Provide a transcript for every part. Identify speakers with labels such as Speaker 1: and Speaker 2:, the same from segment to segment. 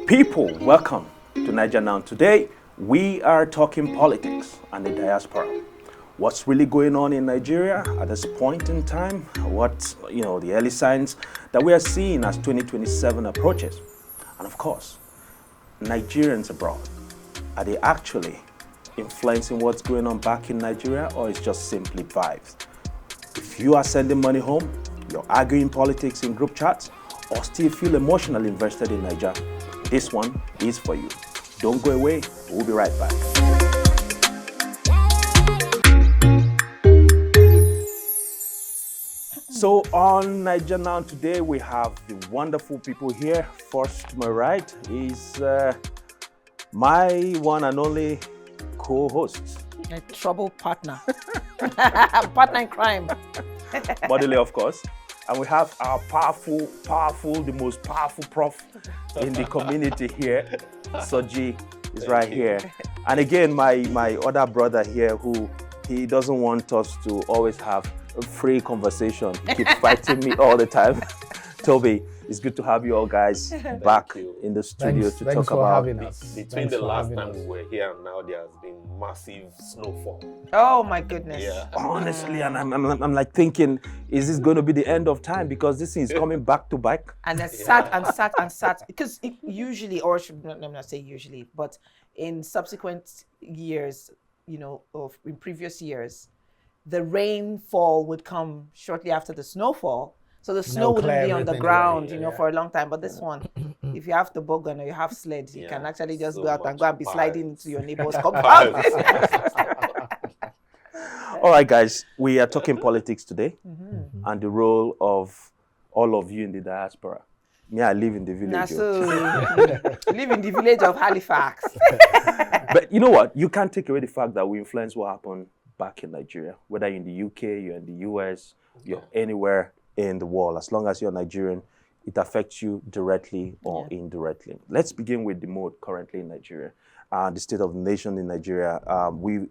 Speaker 1: People, welcome to Naija Now. Today, we are talking politics and the diaspora. What's really going on in Nigeria at this point in time? What, the early signs that we are seeing as 2027 approaches? And of course, Nigerians abroad. Are they actually influencing what's going on back in Nigeria, or it's just simply vibes? If you are sending money home, you're arguing politics in group chats, or still feel emotionally invested in Nigeria, this one is for you. Don't go away. We'll be right back. So on Naija Now today, we have the wonderful people here. First to my right is my one and only co-host.
Speaker 2: A trouble partner. Partner in crime.
Speaker 1: Modele, of course. And we have our the most powerful prof in the community here. Soji is right here. And again, my other brother here who he doesn't want us to always have a free conversation. He keeps fighting me all the time. Toby, it's good to have you all guys back in the studio to talk about.
Speaker 3: Between the last time we were here and now, there has been massive snowfall.
Speaker 2: Oh my goodness.
Speaker 3: Yeah.
Speaker 1: Honestly, and I'm like thinking, is this going to be the end of time? Because this thing is coming back to back.
Speaker 2: And I sat. Because it usually, or let me not say usually, but in subsequent years, of in previous years, the rainfall would come shortly after the snowfall. So the snow wouldn't be on the ground, for a long time. But this one, if you have the toboggan or you have sled, you can actually just go out and go and be sliding into your neighbor's compound.
Speaker 1: All right, guys, we are talking politics today and the role of all of you in the diaspora. Me, I live in the village.
Speaker 2: Live in the village of Halifax.
Speaker 1: But you know what? You can't take away the fact that we influence what happened back in Nigeria, whether you're in the UK, you're in the US, you're anywhere in the world. As long as you're Nigerian, it affects you directly or indirectly. Let's begin with the mode currently in Nigeria, the state of the nation in Nigeria. We've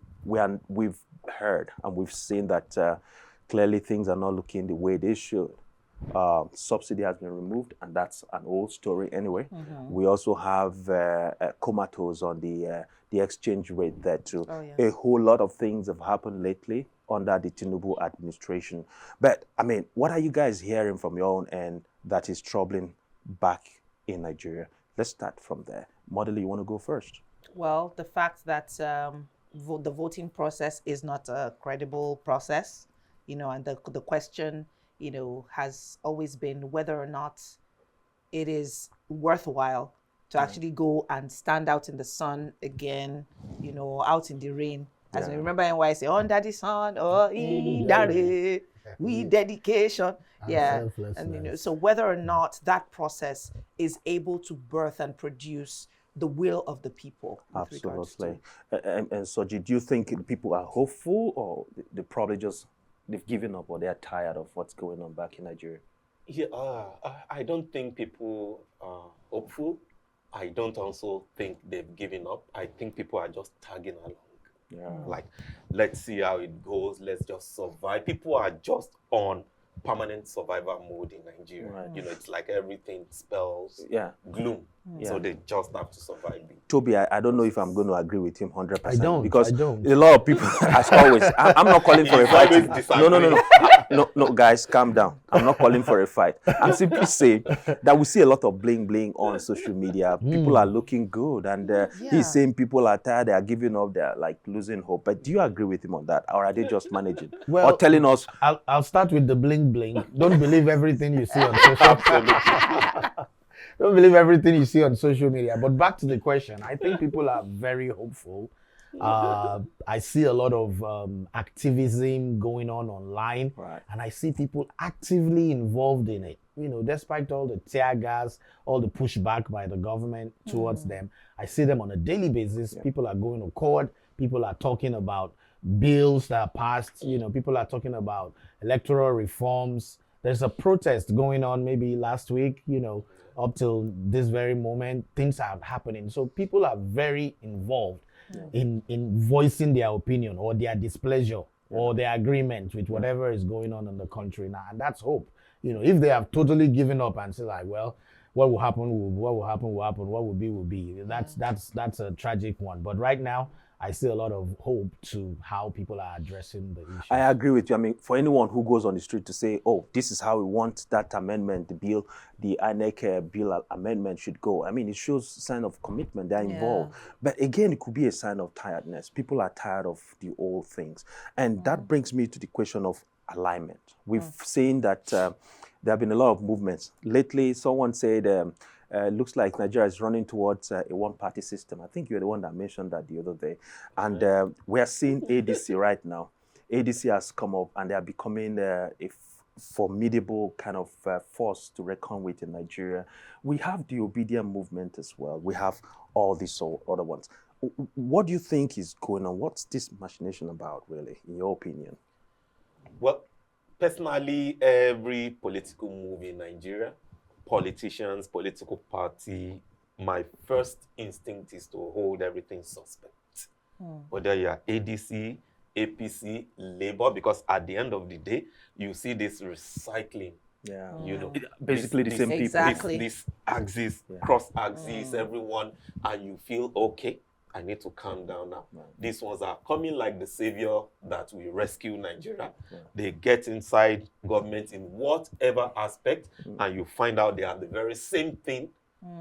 Speaker 1: heard and we've seen that clearly things are not looking the way they should. Subsidy has been removed, and that's an old story anyway. We also have comatose on the exchange rate there too. A whole lot of things have happened lately under the Tinubu administration. But I mean, what are you guys hearing from your own end that is troubling back in Nigeria? Let's start from there. Model, you want to go first?
Speaker 2: Well, the fact that the voting process is not a credible process, and the question, has always been whether or not it is worthwhile to actually go and stand out in the sun again, out in the rain. As we remember NYC, under the sun, with dedication. And so whether or not that process is able to birth and produce the will of the people.
Speaker 1: Absolutely. And so do you think people are hopeful, or they probably they've given up, or they're tired of what's going on back in Nigeria?
Speaker 3: Yeah, I don't think people are hopeful. I don't also think they've given up. I think people are just tagging along.
Speaker 1: Yeah.
Speaker 3: Like, let's see how it goes. Let's just survive. People are just on permanent survival mode in Nigeria. Right. It's like everything spells gloom. Yeah. So they just have to survive.
Speaker 1: Toby, I don't know if I'm going to agree with him 100%.
Speaker 4: I don't.
Speaker 1: Because a lot of people, as always, I'm not calling for a fight. No, guys, calm down. I'm not calling for a fight. I'm simply saying that we see a lot of bling bling on social media. People are looking good, and he's saying people are tired, they are giving up, they're like losing hope. But do you agree with him on that, or are they just managing? Or telling us?
Speaker 4: I'll start with the bling bling. Don't believe everything you see on social media. Don't believe everything you see on social media. But back to the question, I think people are very hopeful. I see a lot of activism going on online, and I see people actively involved in it. Despite all the tear gas, all the pushback by the government towards them, I see them on a daily basis. People are going to court. People are talking about bills that are passed. People are talking about electoral reforms. There's a protest going on maybe last week, up till this very moment, things are happening. So people are very involved in voicing their opinion or their displeasure or their agreement with whatever is going on in the country now. And that's hope. If they have totally given up and say like, well, what will happen will happen, what will be. That's a tragic one. But right now, I see a lot of hope to how people are addressing the issue.
Speaker 1: I agree with you. I mean, for anyone who goes on the street to say, oh, this is how we want that amendment, the bill, the INEC bill amendment should go. I mean, it shows sign of commitment. They're involved. But again, it could be a sign of tiredness. People are tired of the old things. And that brings me to the question of alignment. We've seen that there have been a lot of movements. Lately, someone said, looks like Nigeria is running towards a one-party system. I think you're the one that mentioned that the other day. And we are seeing ADC right now. ADC has come up and they are becoming a formidable kind of force to reckon with in Nigeria. We have the obedient movement as well. We have all these other ones. What do you think is going on? What's this machination about, really, in your opinion?
Speaker 3: Well, personally, every political move in Nigeria, politicians, political party, my first instinct is to hold everything suspect. Whether you're ADC, APC, Labour, because at the end of the day, you see this recycling.
Speaker 1: Yeah.
Speaker 3: You know,
Speaker 1: basically the same people.
Speaker 2: Exactly.
Speaker 3: This axis, cross axis, everyone, and you feel, okay, I need to calm down now. These ones are coming like the savior that will rescue Nigeria. They get inside government in whatever aspect, and you find out they are the very same thing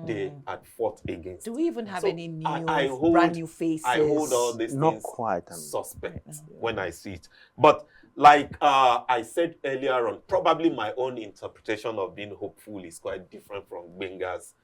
Speaker 3: they had fought against.
Speaker 2: Do we even have any new, brand new faces?
Speaker 3: I hold all these
Speaker 1: Not
Speaker 3: things
Speaker 1: quite,
Speaker 3: suspect when I see it. But like I said earlier on, probably my own interpretation of being hopeful is quite different from Benga's.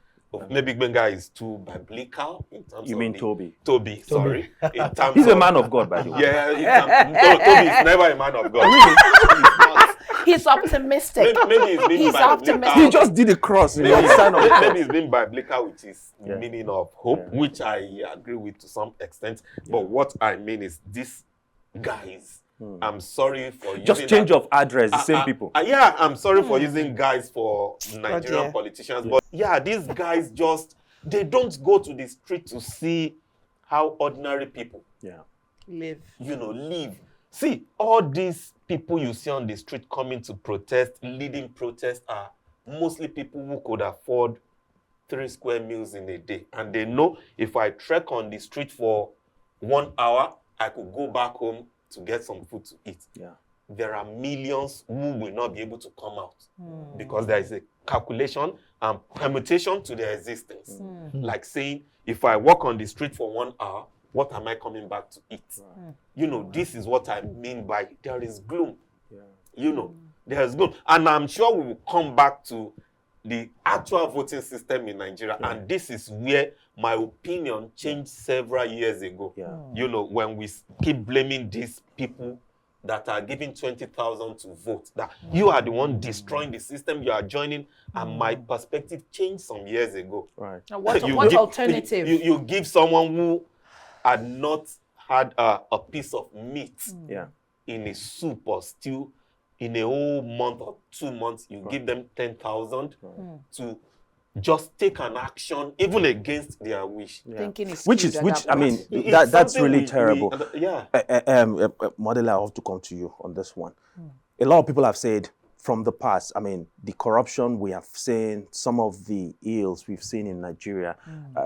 Speaker 3: Maybe Benga is too biblical in terms
Speaker 1: You
Speaker 3: of
Speaker 1: mean Toby?
Speaker 3: Toby, sorry. In terms
Speaker 1: He's
Speaker 3: of,
Speaker 1: a man of God, by the way.
Speaker 3: Toby is never a man of God. He's not.
Speaker 2: He's optimistic.
Speaker 3: Maybe he's being
Speaker 2: He's
Speaker 3: biblical.
Speaker 2: optimistic.
Speaker 1: He just did a cross.
Speaker 3: Maybe he's been biblical with his meaning of hope, which I agree with to some extent. But what I mean is these guys, I'm sorry for using
Speaker 1: Just change of address, the same people.
Speaker 3: Yeah, I'm sorry for using guys for Nigerian politicians. But yeah, these guys they don't go to the street to see how ordinary people
Speaker 2: live.
Speaker 3: Live. See, all these people you see on the street coming to protest, leading protests are mostly people who could afford 3 square meals in a day. And they know if I trek on the street for 1 hour, I could go back home to get some food to eat. There are millions who will not be able to come out because there is a calculation and permutation to their existence. Like saying, if I walk on the street for 1 hour, what am I coming back to eat? This is what I mean by there is gloom. There is gloom. And I'm sure we will come back to the actual voting system in Nigeria. And this is where my opinion changed several years ago. When we keep blaming these people that are giving 20,000 to vote, that you are the one destroying the system you are joining, and my perspective changed some years ago.
Speaker 1: Right.
Speaker 2: Now, what alternative?
Speaker 3: You give someone who had not had a piece of meat in a soup or stew in a whole month or 2 months, you give them 10,000 to just take an action, even against their wish.
Speaker 2: Thinking is
Speaker 1: Which I mean, that's really terrible. Model, I have to come to you on this one. A lot of people have said from the past, I mean, the corruption we have seen, some of the ills we've seen in Nigeria,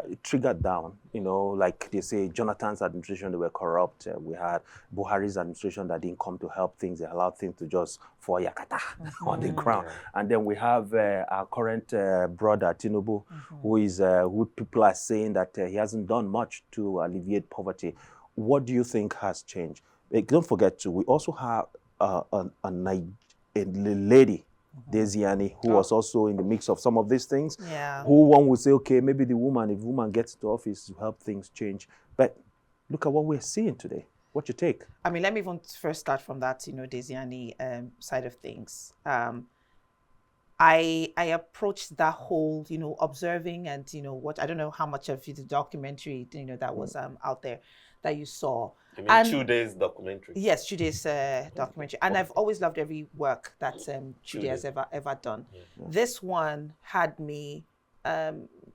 Speaker 1: it triggered down. Like they say, Jonathan's administration, they were corrupt. We had Buhari's administration that didn't come to help things. They allowed things to just fall yakata on the ground. And then we have our current brother, Tinubu, who people are saying that he hasn't done much to alleviate poverty. What do you think has changed? Don't forget, we also have a lady, Desiani, who was also in the mix of some of these things, who one would say, okay, maybe if woman gets to office to help things change. But look at what we're seeing today. What you take? I
Speaker 2: mean, let me even first start from that, Desiani side of things. I approached that whole, observing and, what, I don't know how much of the documentary, that was out there that you saw.
Speaker 3: You mean 2 days documentary?
Speaker 2: Yes, 2 days documentary. And I've always loved every work that Chude has ever done. This one had me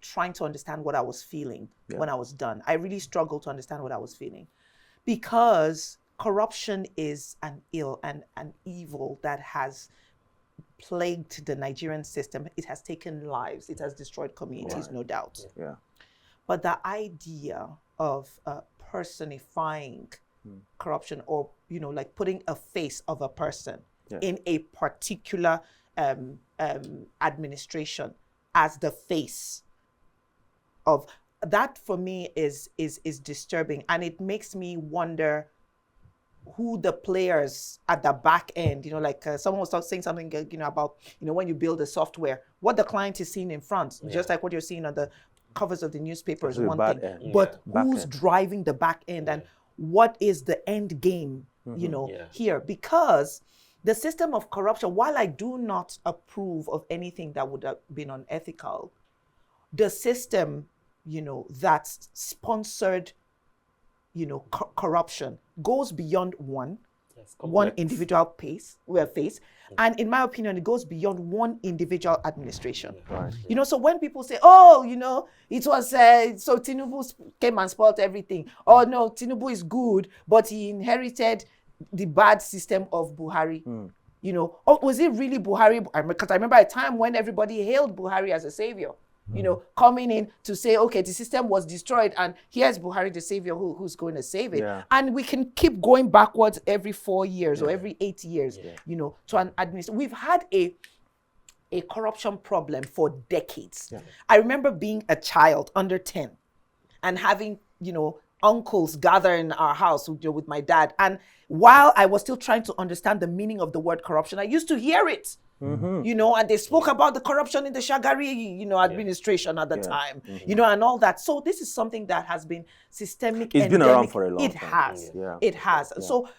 Speaker 2: trying to understand what I was feeling when I was done. I really struggled to understand what I was feeling because corruption is an ill and an evil that has plagued the Nigerian system. It has taken lives. It has destroyed communities, no doubt.
Speaker 1: Yeah.
Speaker 2: But the idea of personifying corruption, or like putting a face of a person in a particular administration as the face of that, for me is disturbing, and it makes me wonder who the players at the back end, like someone was saying something, about, when you build a software, what the client is seeing in front, just like what you're seeing on the covers of the newspaper is one thing, but who's driving the back end, and what is the end game, here? Because the system of corruption, while I do not approve of anything that would have been unethical, the system, that sponsored, corruption goes beyond one individual face, and in my opinion, it goes beyond one individual administration. Right. So when people say, "Oh, it was so Tinubu came and spoiled everything," or "No, Tinubu is good, but he inherited the bad system of Buhari." Oh, was it really Buhari? Because I remember a time when everybody hailed Buhari as a savior. Coming in to say, okay, the system was destroyed, and here's Buhari, the savior, who's going to save it. Yeah. And we can keep going backwards every 4 years or every 8 years, to an administration. We've had a corruption problem for decades. Yeah. I remember being a child under 10 and having, uncles gather in our house with my dad. And while I was still trying to understand the meaning of the word corruption, I used to hear it. And they spoke about the corruption in the Shagari, administration at the time, and all that. So this is something that has been systemic.
Speaker 1: It's been around for a long time.
Speaker 2: It has. Yeah. So,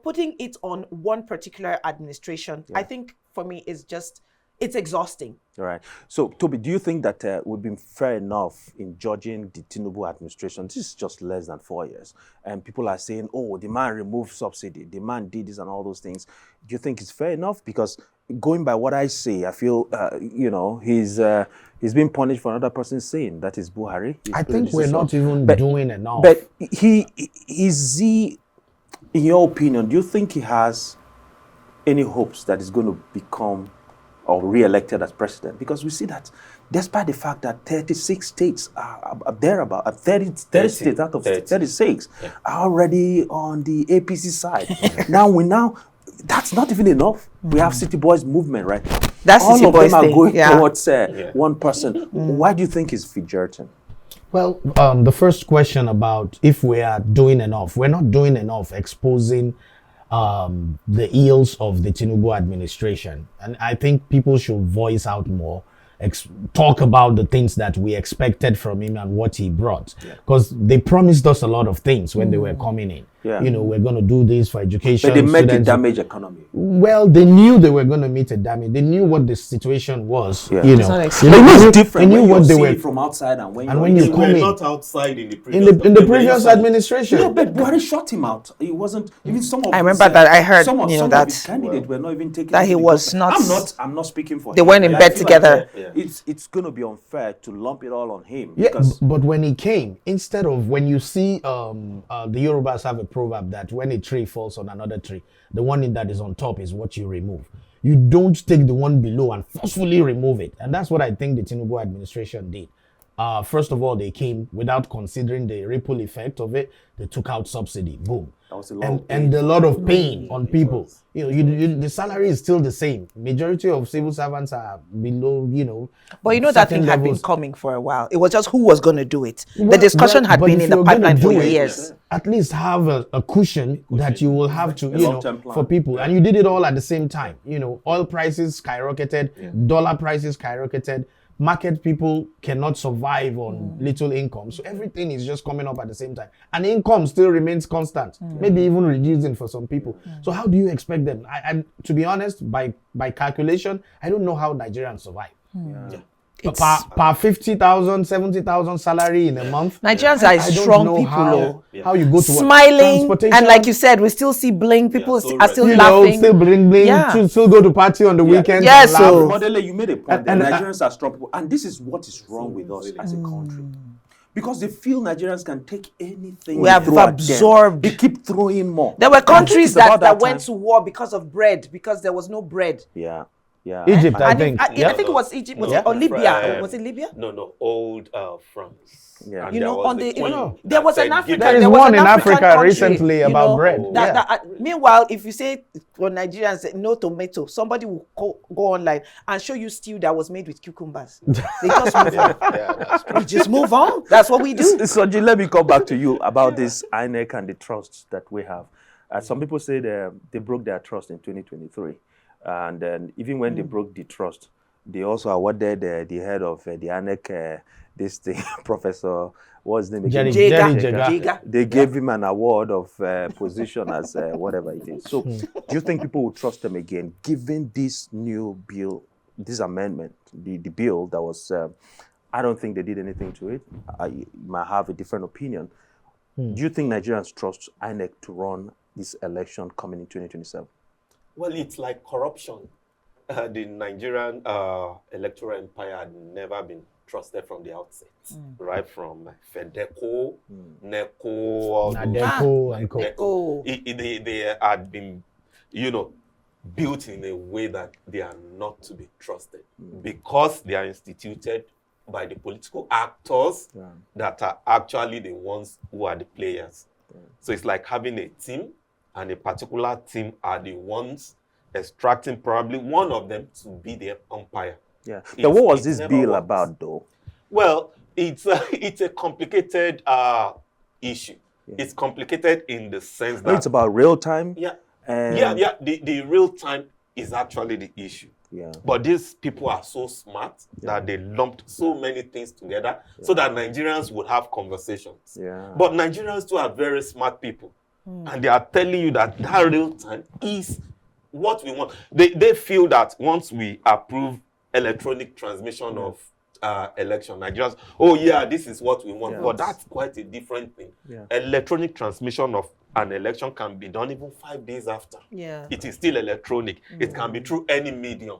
Speaker 2: putting it on one particular administration, I think for me is just, it's exhausting.
Speaker 1: All right. So, Toby, do you think that we've been fair enough in judging the Tinubu administration? This is just less than 4 years. And people are saying, oh, the man removed subsidy, the man did this and all those things. Do you think it's fair enough? Because going by what I say, I feel, he's being punished for another person's sin. That is Buhari.
Speaker 4: I think we're not even doing enough.
Speaker 1: But is he, in your opinion, do you think he has any hopes that he's going to become or re-elected as president? Because we see that despite the fact that 36 states are there, about 30 states out of 36 are already on the APC side. now that's not even enough. We have City Boys movement right now.
Speaker 2: That's
Speaker 1: all
Speaker 2: City
Speaker 1: of
Speaker 2: Boys
Speaker 1: them are going
Speaker 2: thing.
Speaker 1: towards one person. Why do you think he's fidgeting?
Speaker 4: Well, the first question about if we are doing enough, we're not doing enough exposing the ills of the Tinubu administration. And I think people should voice out more, talk about the things that we expected from him and what he brought. Because they promised us a lot of things when they were coming in. Yeah. We're going to do this for education.
Speaker 1: But they met the damaged economy.
Speaker 4: Well, they knew they were going to meet a damage. They knew what the situation was. Yeah.
Speaker 1: It was different. They knew what they were from outside and when
Speaker 3: you come in. Not outside in the previous
Speaker 4: in the previous administration.
Speaker 1: No, but Buhari shot him out. He wasn't even some of.
Speaker 2: I remember that I heard
Speaker 1: some
Speaker 2: that
Speaker 1: of his candidates were not even taking.
Speaker 2: That he was not.
Speaker 1: I'm not speaking for.
Speaker 2: They went in bed together.
Speaker 1: It's going to be unfair to lump it all on him.
Speaker 4: Yeah, but when he came, instead of when you see the Yorubas have a proverb that when a tree falls on another tree, the one that is on top is what you remove. You don't take the one below and forcefully remove it. And that's what I think the Tinubu administration did. First of all, they came without considering the ripple effect of it. They took out subsidy. Boom.
Speaker 1: That was a lot
Speaker 4: and a lot of pain on people. The salary is still the same. Majority of civil servants are below,
Speaker 2: But that thing had been coming for a while. It was just who was going to do it. The discussion had been in the pipeline for years.
Speaker 4: At least have a cushion that you will have to, for people. And you did it all at the same time. Oil prices skyrocketed, dollar prices skyrocketed. Market people cannot survive on little income. So everything is just coming up at the same time. And income still remains constant, maybe even reducing for some people. So how do you expect them? I to be honest, by calculation, I don't know how Nigerians survive. Per 50,000, 70,000 salary in a month.
Speaker 2: Nigerians are strong people.
Speaker 4: How you go to
Speaker 2: smiling, and like you said, we still see bling. People are still laughing.
Speaker 4: Still bling. Still go to party on the weekend.
Speaker 2: Yes, so
Speaker 1: Modele, you made a point. And Nigerians are strong people, and this is what is wrong with us as a country. Because they feel Nigerians can take anything.
Speaker 2: We have absorbed.
Speaker 1: They keep throwing more.
Speaker 2: There were countries that went to war because of bread, because there was no bread.
Speaker 1: Yeah. Yeah.
Speaker 4: Egypt, I
Speaker 2: And
Speaker 4: think.
Speaker 2: I think it was Egypt, or Libya. Was it Libya?
Speaker 3: No, old France.
Speaker 1: Yeah.
Speaker 3: And
Speaker 2: You
Speaker 3: there
Speaker 2: know,
Speaker 3: was
Speaker 2: on
Speaker 3: the
Speaker 2: the
Speaker 3: queen
Speaker 2: there was
Speaker 3: that
Speaker 2: an
Speaker 3: said,
Speaker 2: African.
Speaker 4: There is
Speaker 2: there was
Speaker 4: one
Speaker 2: an
Speaker 4: in
Speaker 2: African
Speaker 4: Africa
Speaker 2: country,
Speaker 4: recently
Speaker 2: you
Speaker 4: about
Speaker 2: know,
Speaker 4: bread.
Speaker 2: Meanwhile, if you say for Nigerians no tomato, somebody will go online and show you stew that was made with cucumbers. They just move on.
Speaker 3: Yeah, that's true.
Speaker 2: We just move on. That's what we do.
Speaker 1: Soji, let me come back to you about this INEC and the trust that we have. Some people say they broke their trust in 2023. And then even when they broke the trust, they also awarded the head of the INEC, this thing, Professor, what's his name again?
Speaker 4: Jerry
Speaker 2: Jega.
Speaker 1: They gave him an award of position as whatever it is. So do you think people will trust them again, given this new bill, this amendment, the bill that was, I don't think they did anything to it. I might have a different opinion. Do you think Nigerians trust INEC to run this election coming in 2027?
Speaker 3: Well, it's like corruption. The Nigerian electoral empire had never been trusted from the outset, right? From FEDECO, NECO,
Speaker 4: Nadeco and Co.
Speaker 3: They had been, built in a way that they are not to be trusted because they are instituted by the political actors that are actually the ones who are the players. So it's like having a team, and a particular team are the ones extracting probably one of them to be the umpire.
Speaker 1: Yeah. But what was this bill about, though?
Speaker 3: Well, it's a complicated issue. Yeah. It's complicated in the sense that
Speaker 1: it's about real time.
Speaker 3: Yeah. The real time is actually the issue. Yeah. But these people are so smart that they lumped so many things together so that Nigerians would have conversations. Yeah. But Nigerians too are very smart people. And they are telling you that real time is what we want. They feel that once we approve electronic transmission of election, Nigerians, this is what we want. But that's quite a different thing. Yeah. Electronic transmission of an election can be done even 5 days after. Yeah. It is still electronic. It can be through any medium.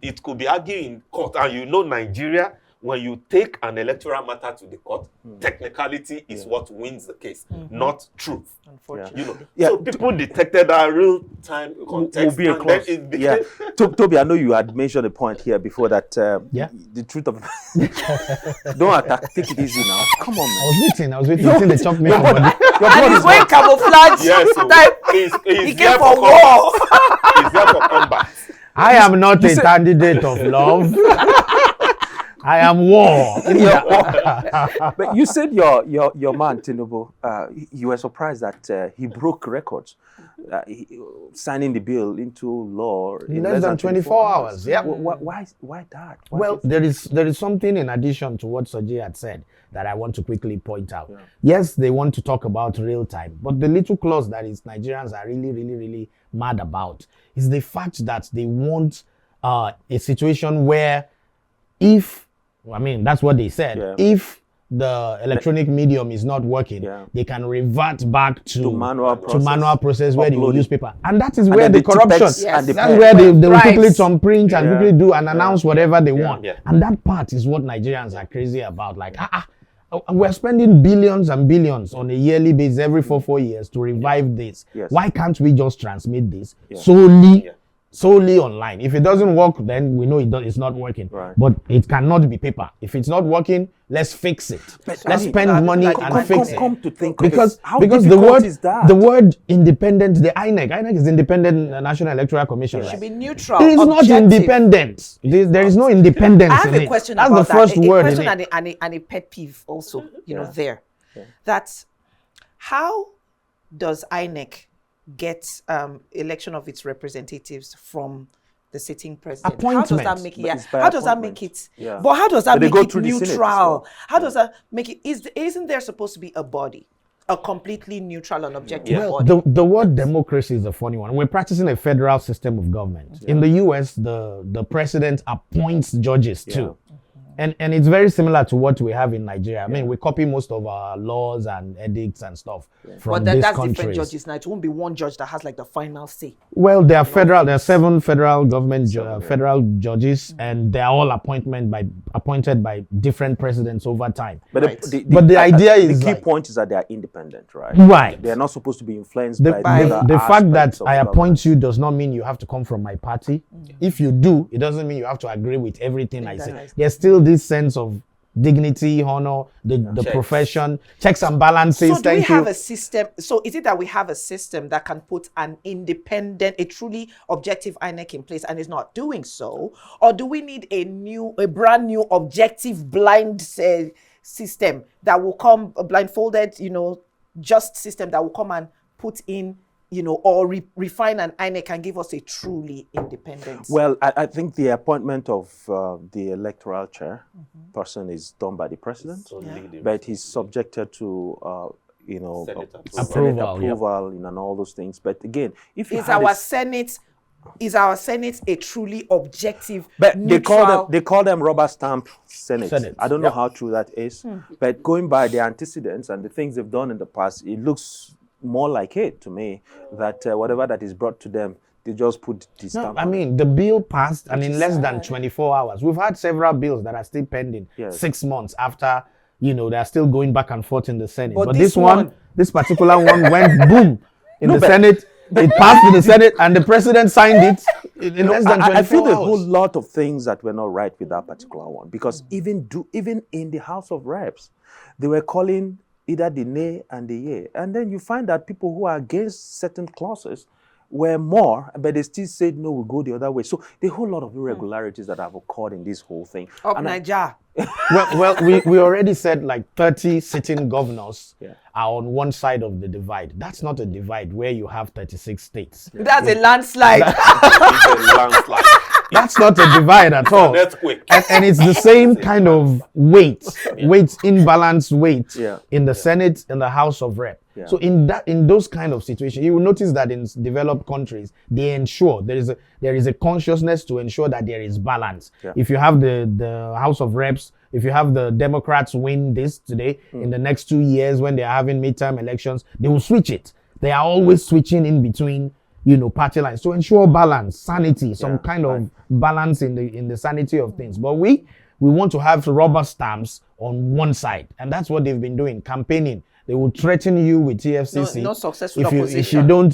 Speaker 3: It could be argued in court. And Nigeria, when you take an electoral matter to the court, technicality is what wins the case, not truth. Unfortunately. So people detected that real-time context.
Speaker 1: Will be a clause. Toby, I know you had mentioned a point here before that the truth of... Don't attack. Take it easy now. Come on, man.
Speaker 4: I was waiting until they chopped me off.
Speaker 2: And he's wearing camouflage.
Speaker 3: He's
Speaker 2: came for war.
Speaker 3: He's there for combat.
Speaker 4: I am not a candidate of love. I am war.
Speaker 1: But you said your man Tinubu, you were surprised that he broke records, signing the bill into law
Speaker 4: in less than 24 hours. Yeah.
Speaker 1: Why that?
Speaker 4: There is something in addition to what Soji had said that I want to quickly point out. Yeah. Yes, they want to talk about real time, but the little clause that is Nigerians are really, really, really mad about is the fact that they want a situation where that's what they said. Yeah. If the electronic medium is not working, they can revert back to manual process where they will use paper. And that is where the corruption, that's where they will quickly print and quickly do and announce whatever they want. Yeah. And that part is what Nigerians are crazy about. Like, we're spending billions and billions on a yearly basis every 4 years to revive this. Yes. Why can't we just transmit this solely online? If it doesn't work, then we know it's not working. Right. But it cannot be paper. If it's not working, let's fix it. Let's spend money and fix it.
Speaker 1: Come to think
Speaker 4: because the word independent, the INEC is Independent National Electoral Commission.
Speaker 2: It should be neutral.
Speaker 4: It is not independent. There is no independence.
Speaker 2: I have a question about that. That's the first word. A question and a pet peeve also. There. Yeah. That's how does INEC get election of its representatives from the sitting president?
Speaker 4: Appointment.
Speaker 2: How does that make it? How does that make it? Yeah. But how does that make it neutral? How does that make it? Isn't there supposed to be a body, a completely neutral and objective body?
Speaker 4: The word democracy is a funny one. We're practicing a federal system of government. In the US, the president appoints judges too. And it's very similar to what we have in Nigeria. I mean, we copy most of our laws and edicts and stuff from these
Speaker 2: that's
Speaker 4: countries.
Speaker 2: different judges now. It won't be one judge that has like the final say.
Speaker 4: Well, there are 7 federal government federal judges, and they're all appointed by different presidents over time.
Speaker 1: But
Speaker 4: the idea is
Speaker 1: the key point is that they are independent, right?
Speaker 4: Right.
Speaker 1: They are not supposed to be influenced
Speaker 4: The fact that I
Speaker 1: government.
Speaker 4: appoint you does not mean you have to come from my party. If you do, it doesn't mean you have to agree with everything I say. There's still this sense of dignity, honor, the profession, checks and balances.
Speaker 2: So do we have a system? So is it that we have a system that can put an independent, a truly objective INEC in place and is not doing so? Or do we need a brand new objective blind system that will come, a blindfolded, just system that will come and put in, or refine an INEC and give us a truly independent?
Speaker 1: Well, I think the appointment of the electoral chair person is done by the president, but he's subjected to,
Speaker 3: Senate
Speaker 1: approval and all those things. But again, if
Speaker 2: is our Senate a truly objective,
Speaker 1: but
Speaker 2: neutral?
Speaker 1: they call them rubber stamp Senate. I don't know how true that is, but going by the antecedents and the things they've done in the past, it looks more like it to me that whatever that is brought to them, they just put the stamp.
Speaker 4: I mean, the bill passed, and in less than 24 hours, we've had several bills that are still pending 6 months after, they're still going back and forth in the Senate. But this particular one went boom in the Senate. It passed in the Senate, and the president signed it in less than 24 hours.
Speaker 1: I feel a whole lot of things that were not right with that particular one, because even in the House of Reps, they were calling either the nay and the yea. And then you find that people who are against certain clauses were more, but they still said, no, we'll go the other way. So the whole lot of irregularities that have occurred in this whole thing.
Speaker 2: Naija.
Speaker 4: well, we already said like 30 sitting governors are on one side of the divide. That's not a divide where you have 36 states.
Speaker 2: That's a landslide.
Speaker 4: That's not a divide at all. And it's the same kind of weight, imbalanced weight in the Senate and the House of Rep. So in those kind of situations, you will notice that in developed countries, they ensure there is a consciousness to ensure that there is balance. If you have the House of Reps, if you have the Democrats win this today, in the next 2 years when they are having midterm elections, they will switch it. They are always switching in between, party lines to ensure balance, sanity, some kind of balance in the sanity of things. But we want to have rubber stamps on one side, and that's what they've been doing, campaigning. They will threaten you with TFCC.
Speaker 2: No successful opposition.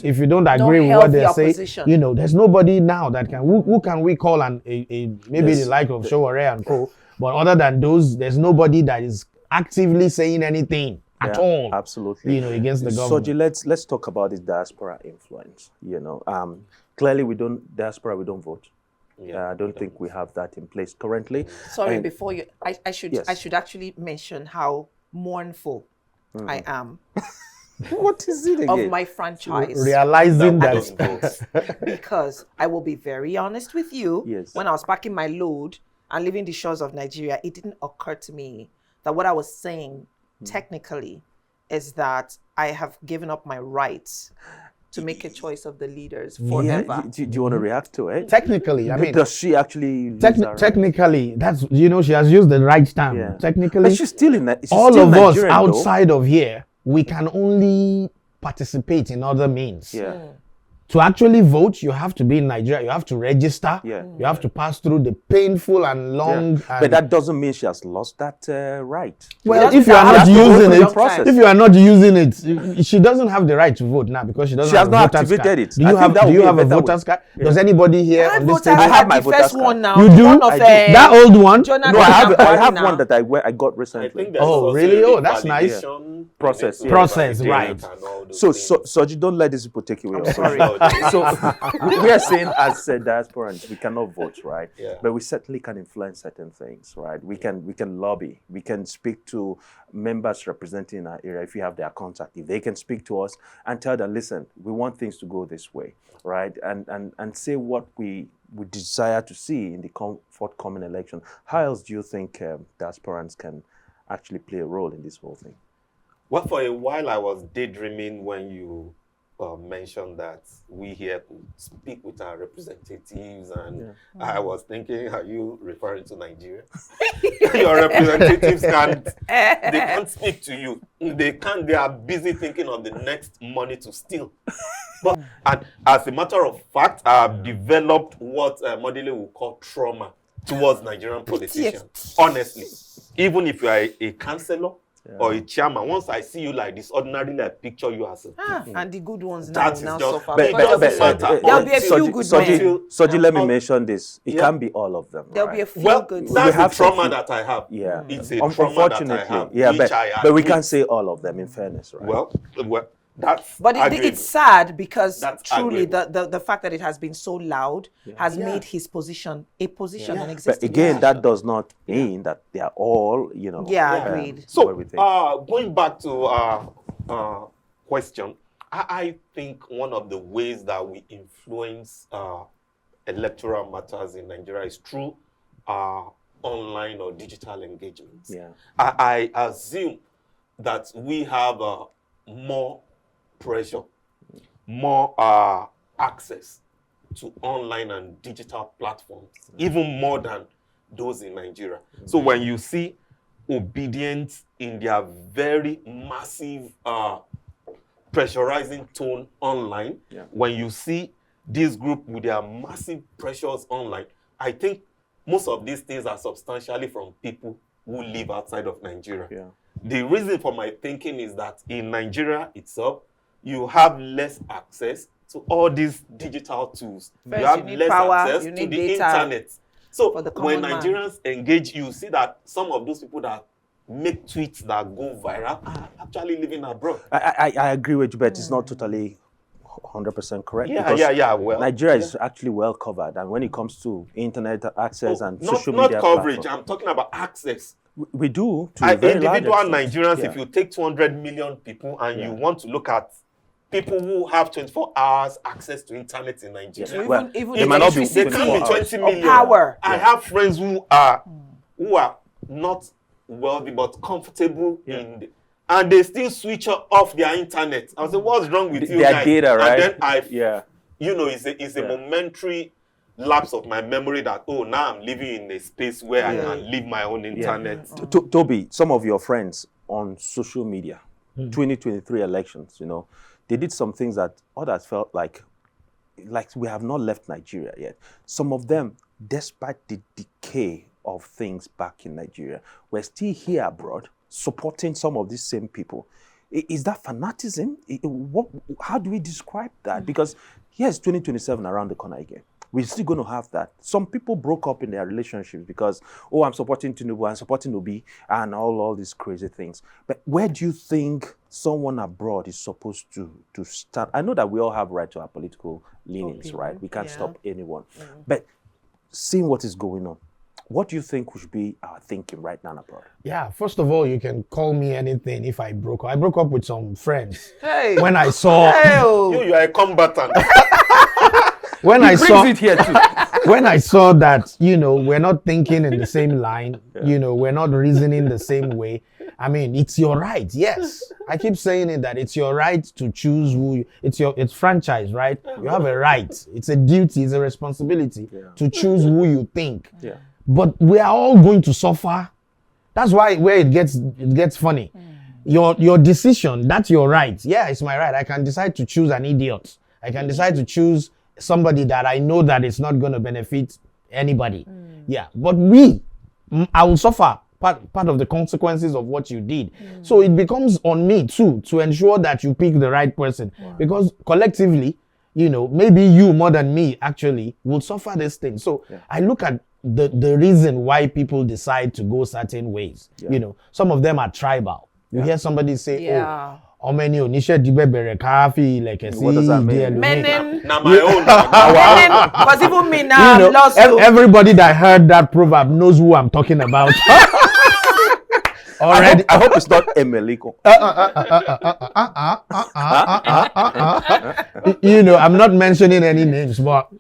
Speaker 4: If you don't agree with what they say, there's nobody now that can. Who can we call maybe the like of Showore and Co. But other than those, there's nobody that is actively saying anything at all.
Speaker 1: Absolutely.
Speaker 4: Against the government.
Speaker 1: Soji, let's talk about this diaspora influence. Clearly we don't vote. I don't think we have that in place currently.
Speaker 2: Sorry, before you, I should actually mention how mournful I am.
Speaker 1: What is it again?
Speaker 2: Of my franchise.
Speaker 4: Realizing that.
Speaker 2: Because I will be very honest with you.
Speaker 1: Yes.
Speaker 2: When I was packing my load and leaving the shores of Nigeria, it didn't occur to me that what I was saying technically is that I have given up my rights to make a choice of the leaders forever.
Speaker 1: Do you want to react to it?
Speaker 4: Technically, I mean,
Speaker 1: does she actually?
Speaker 4: Technically, that's she has used the right term.
Speaker 1: Yeah.
Speaker 4: Technically,
Speaker 1: but she's still in that.
Speaker 4: All of us outside of here, we can only participate in other means.
Speaker 1: Yeah.
Speaker 4: To actually vote, you have to be in Nigeria. You have to register.
Speaker 1: Yeah.
Speaker 4: You have to pass through the painful and long.
Speaker 1: Yeah. But that doesn't mean she has lost that right.
Speaker 4: Well, if you are not using it, she doesn't have the right to vote now because she doesn't.
Speaker 1: She has not activated it.
Speaker 4: Do you have a voter's card? Does anybody here on this table?
Speaker 1: I have my voter's card.
Speaker 2: One now.
Speaker 4: You do? That old one?
Speaker 1: No, I have one that I got recently.
Speaker 4: Oh, really? Oh, that's nice.
Speaker 1: Process,
Speaker 4: right.
Speaker 1: So you don't let these people take you away. Sorry. So we are saying as diasporans, we cannot vote, right?
Speaker 3: Yeah.
Speaker 1: But we certainly can influence certain things, right? We can lobby. We can speak to members representing our area if you have their contact. If they can speak to us and tell them, listen, we want things to go this way, right? And say what we desire to see in the forthcoming election. How else do you think diasporans can actually play a role in this whole thing?
Speaker 3: Well, for a while I was daydreaming when you mentioned that we here could speak with our representatives, and I was thinking, are you referring to Nigeria? Your representatives can't speak to you. They are busy thinking of the next money to steal. But and as a matter of fact, I've developed what Modele will call trauma towards Nigerian politicians. Honestly, even if you are a councillor or a chairman, once I see you like this, ordinarily I picture you as a
Speaker 2: and the good ones now suffer.
Speaker 1: There'll be a few good men. Soji, let me mention this. It can't be all of them.
Speaker 2: There'll be a few good.
Speaker 3: That's the trauma that I have.
Speaker 1: Yeah,
Speaker 3: it's a trauma that I have.
Speaker 1: Yeah, but we can't say all of them. In fairness, right?
Speaker 3: Well,
Speaker 2: it's sad because truly the fact that it has been so loud has made his position an existing.
Speaker 1: But again, that does not mean that they are all,
Speaker 2: agreed.
Speaker 3: So going back to question, I think one of the ways that we influence electoral matters in Nigeria is through online or digital engagements.
Speaker 1: Yeah.
Speaker 3: I assume that we have more pressure, more access to online and digital platforms, even more than those in Nigeria. So when you see obedience in their very massive pressurizing tone online, when you see this group with their massive pressures online, I think most of these things are substantially from people who live outside of Nigeria.
Speaker 1: Yeah.
Speaker 3: The reason for my thinking is that in Nigeria itself, you have less access to all these digital tools.
Speaker 2: First,
Speaker 3: you have less access to the
Speaker 2: data
Speaker 3: internet. So when
Speaker 2: man.
Speaker 3: Nigerians engage, you see that some of those people that make tweets that go viral are actually living abroad.
Speaker 1: I agree with you, but it's not totally 100% correct.
Speaker 3: Well,
Speaker 1: Nigeria is actually well covered, and when it comes to internet access and social media,
Speaker 3: not coverage. I'm talking about access.
Speaker 1: We do to
Speaker 3: individual Nigerians. If you take 200 million people and you want to look at people who have 24 hours access to internet in Nigeria,
Speaker 2: so even
Speaker 1: they might not be
Speaker 3: they can be 20 million.
Speaker 2: Power.
Speaker 3: I have friends who are not wealthy but comfortable and they still switch off their internet. I say, what's wrong with you
Speaker 1: their
Speaker 3: guys?
Speaker 1: Data, right?
Speaker 3: And then it's a momentary lapse of my memory that now I'm living in a space where I can live my own internet.
Speaker 1: Toby, some of your friends on social media, 2023 elections, they did some things that others felt like we have not left Nigeria yet. Some of them, despite the decay of things back in Nigeria, were still here abroad, supporting some of these same people. Is that fanaticism? How do we describe that? Because here's 2027 around the corner again. We're still going to have that. Some people broke up in their relationships because, I'm supporting Tinubu, I'm supporting Obi, and all these crazy things. But where do you think someone abroad is supposed to start? I know that we all have right to our political leanings, right? We can't stop anyone. But seeing what is going on, what do you think should be our thinking right now abroad?
Speaker 4: Yeah, first of all, you can call me anything if I broke up. I broke up with some friends.
Speaker 2: Hey.
Speaker 4: When I saw...
Speaker 3: You are a combatant.
Speaker 4: When I saw
Speaker 1: it here too.
Speaker 4: When I saw that, we're not thinking in the same line, we're not reasoning the same way. I mean, it's your right. Yes. I keep saying it that it's your right to choose it's franchise, right? You have a right. It's a duty, it's a responsibility to choose who you think.
Speaker 1: Yeah.
Speaker 4: But we are all going to suffer. That's where it gets funny. Your decision, that's your right. Yeah, it's my right. I can decide to choose an idiot. I can decide to choose somebody that I know that is not going to benefit anybody. Yeah, but I will suffer part of the consequences of what you did. So it becomes on me too to ensure that you pick the right person. Because collectively, maybe you more than me actually will suffer this thing. So I look at the reason why people decide to go certain ways. Some of them are tribal. You hear somebody say, how many onisha dibebere kafi like I see.
Speaker 1: What does that mean?
Speaker 3: Now my own.
Speaker 2: Because even me now, lost
Speaker 4: everybody that heard that proverb knows who I'm talking about. Already,
Speaker 1: I hope it's not Emeliko.
Speaker 4: I'm not mentioning any names, but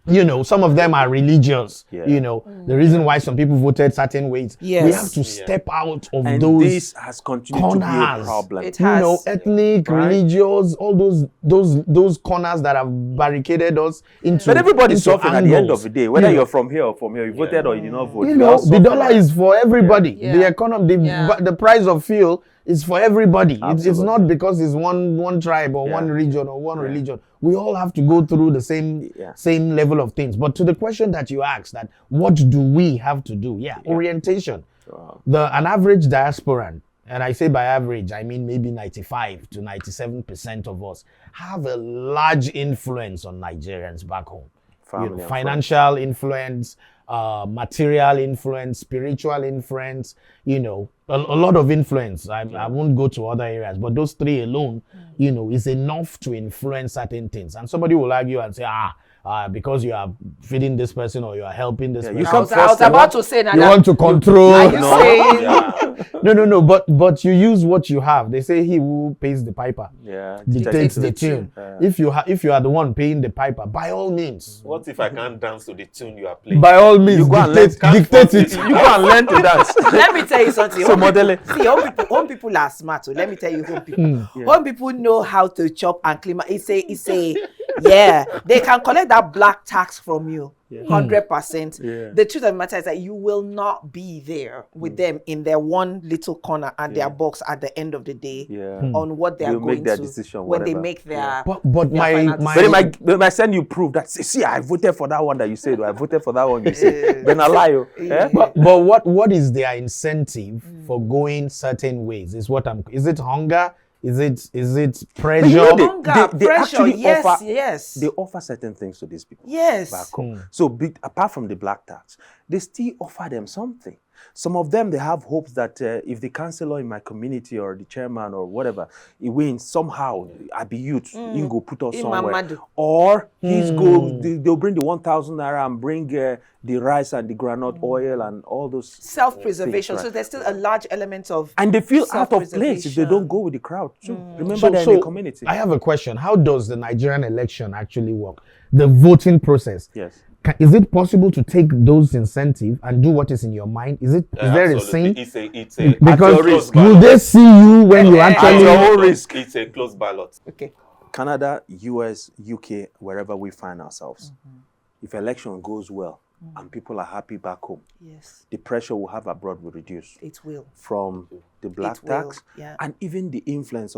Speaker 4: You know, some of them are religious.
Speaker 1: Yeah.
Speaker 4: You know, the reason why some people voted certain ways.
Speaker 2: Yes.
Speaker 4: We have to step out of
Speaker 1: And
Speaker 4: those
Speaker 1: this has continued to be a
Speaker 4: corners.
Speaker 1: problem.
Speaker 2: It
Speaker 4: You
Speaker 2: has.
Speaker 4: know, ethnic,
Speaker 1: Right.
Speaker 4: religious, all those corners that have barricaded us into.
Speaker 1: But everybody's
Speaker 4: into
Speaker 1: suffering at the end
Speaker 4: angles.
Speaker 1: of the day, whether
Speaker 4: You know,
Speaker 1: you're from here or from here, you voted or you did not vote.
Speaker 4: you
Speaker 1: we all
Speaker 4: know, the
Speaker 1: suffer,
Speaker 4: dollar
Speaker 1: right?
Speaker 4: is for everybody.
Speaker 2: Yeah.
Speaker 4: The economy,
Speaker 2: Yeah.
Speaker 4: the price of fuel is for everybody. It's
Speaker 1: Absolutely.
Speaker 4: not because it's one tribe or one region or one religion. We all have to go through the same level of things. But to the question that you asked, that what do we have to do? Orientation.
Speaker 1: Wow.
Speaker 4: An average diasporan, and I say by average, I mean maybe 95 to 97% of us have a large influence on Nigerians back home.
Speaker 1: Family and
Speaker 4: Financial influence, material influence, spiritual influence, you know, a lot of influence. I won't go to other areas, but those three alone, you know, is enough to influence certain things. And somebody will argue and say, because you are feeding this person or you are helping this person.
Speaker 1: you
Speaker 2: I
Speaker 1: come
Speaker 2: was about to say that.
Speaker 4: You want to control.
Speaker 2: Are you saying?
Speaker 4: No. But you use what you have. They say he who pays the piper dictates the tune. If you are the one paying the piper, by all means.
Speaker 3: What if I can't dance to the tune you are playing?
Speaker 4: By all means,
Speaker 1: go and
Speaker 4: dictate it.
Speaker 1: You go and learn to dance.
Speaker 2: Let me tell you something.
Speaker 1: So model it.
Speaker 2: See, home people are smart. So let me tell you, home people. Home people know how to chop and clean. They can collect that black tax from you. 100%.
Speaker 1: Yeah.
Speaker 2: The truth of the matter is that you will not be there with them in their one little corner and their box at the end of the day on what they are
Speaker 1: They'll
Speaker 2: going
Speaker 1: make their
Speaker 2: to
Speaker 1: decision,
Speaker 2: when they
Speaker 1: whatever.
Speaker 2: make their.
Speaker 4: But
Speaker 2: their final
Speaker 1: They might send you proof that see I voted for that one that you said, or I voted for that one you said. Then I lie.
Speaker 4: But what is their incentive for going certain ways? Is it hunger? Is it pressure?
Speaker 1: But you know,
Speaker 2: Hunger,
Speaker 1: they
Speaker 2: pressure,
Speaker 1: actually
Speaker 2: yes,
Speaker 1: offer,
Speaker 2: yes.
Speaker 1: They offer certain things to these people.
Speaker 2: Yes.
Speaker 1: Back home. So apart from the black tax, they still offer them something. Some of them, they have hopes that if the councillor in my community or the chairman or whatever, he wins somehow, I be youth, he go put us somewhere. Or they'll bring the 1,000 naira and bring the rice and the groundnut oil and all those
Speaker 2: Self-preservation.
Speaker 1: things, right?
Speaker 2: So there's still a large element of
Speaker 1: and they feel out of place if they don't go with the crowd too. Remember, they're in the community.
Speaker 4: I have a question. How does the Nigerian election actually work? The voting process.
Speaker 1: Yes.
Speaker 4: Is it possible to take those incentives and do what is in your mind? Is there a scene?
Speaker 3: It's a
Speaker 4: Because will they see you when you actually?
Speaker 1: your own risk.
Speaker 3: It's a close ballot.
Speaker 2: Okay.
Speaker 1: Canada, US, UK, wherever we find ourselves, if election goes well and people are happy back home,
Speaker 2: Yes,
Speaker 1: the pressure we'll have abroad will reduce
Speaker 2: it will.
Speaker 1: from the black
Speaker 2: It will,
Speaker 1: tax
Speaker 2: yeah.
Speaker 1: and even the influx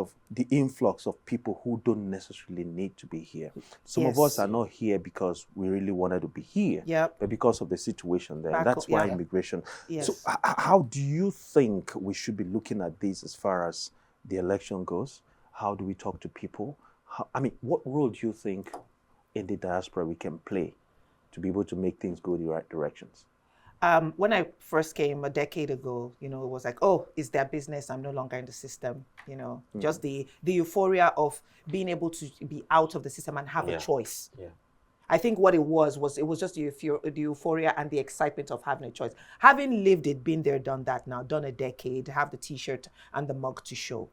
Speaker 1: of people who don't necessarily need to be here. Some of
Speaker 2: Yes.
Speaker 1: us are not here because we really wanted to be here,
Speaker 2: Yep.
Speaker 1: but because of the situation there.
Speaker 2: Back
Speaker 1: That's
Speaker 2: home,
Speaker 1: why
Speaker 2: yeah.
Speaker 1: immigration.
Speaker 2: Yes.
Speaker 1: So how do you think we should be looking at this as far as the election goes? How do we talk to people? What role do you think in the diaspora we can play to be able to make things go the right directions?
Speaker 2: When I first came a decade ago, it was like, oh, it's their business. I'm no longer in the system. Just the euphoria of being able to be out of the system and have a choice.
Speaker 3: Yeah.
Speaker 2: I think what it was just the euphoria and the excitement of having a choice. Having lived it, been there, done that now, done a decade, have the T-shirt and the mug to show.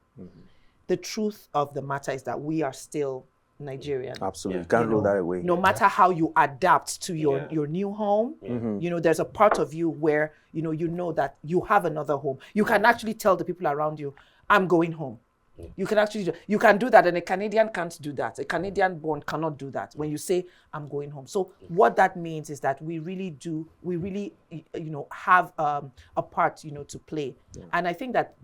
Speaker 2: The truth of the matter is that we are still Nigerian.
Speaker 1: Absolutely. Can't roll that away.
Speaker 2: No matter how you adapt to your new home, there's a part of you where you know that you have another home. You can actually tell the people around you, I'm going home. You can do that, and a Canadian can't do that. A Canadian born cannot do that. When you say I'm going home, so what that means is that we really have a part to play, and I think that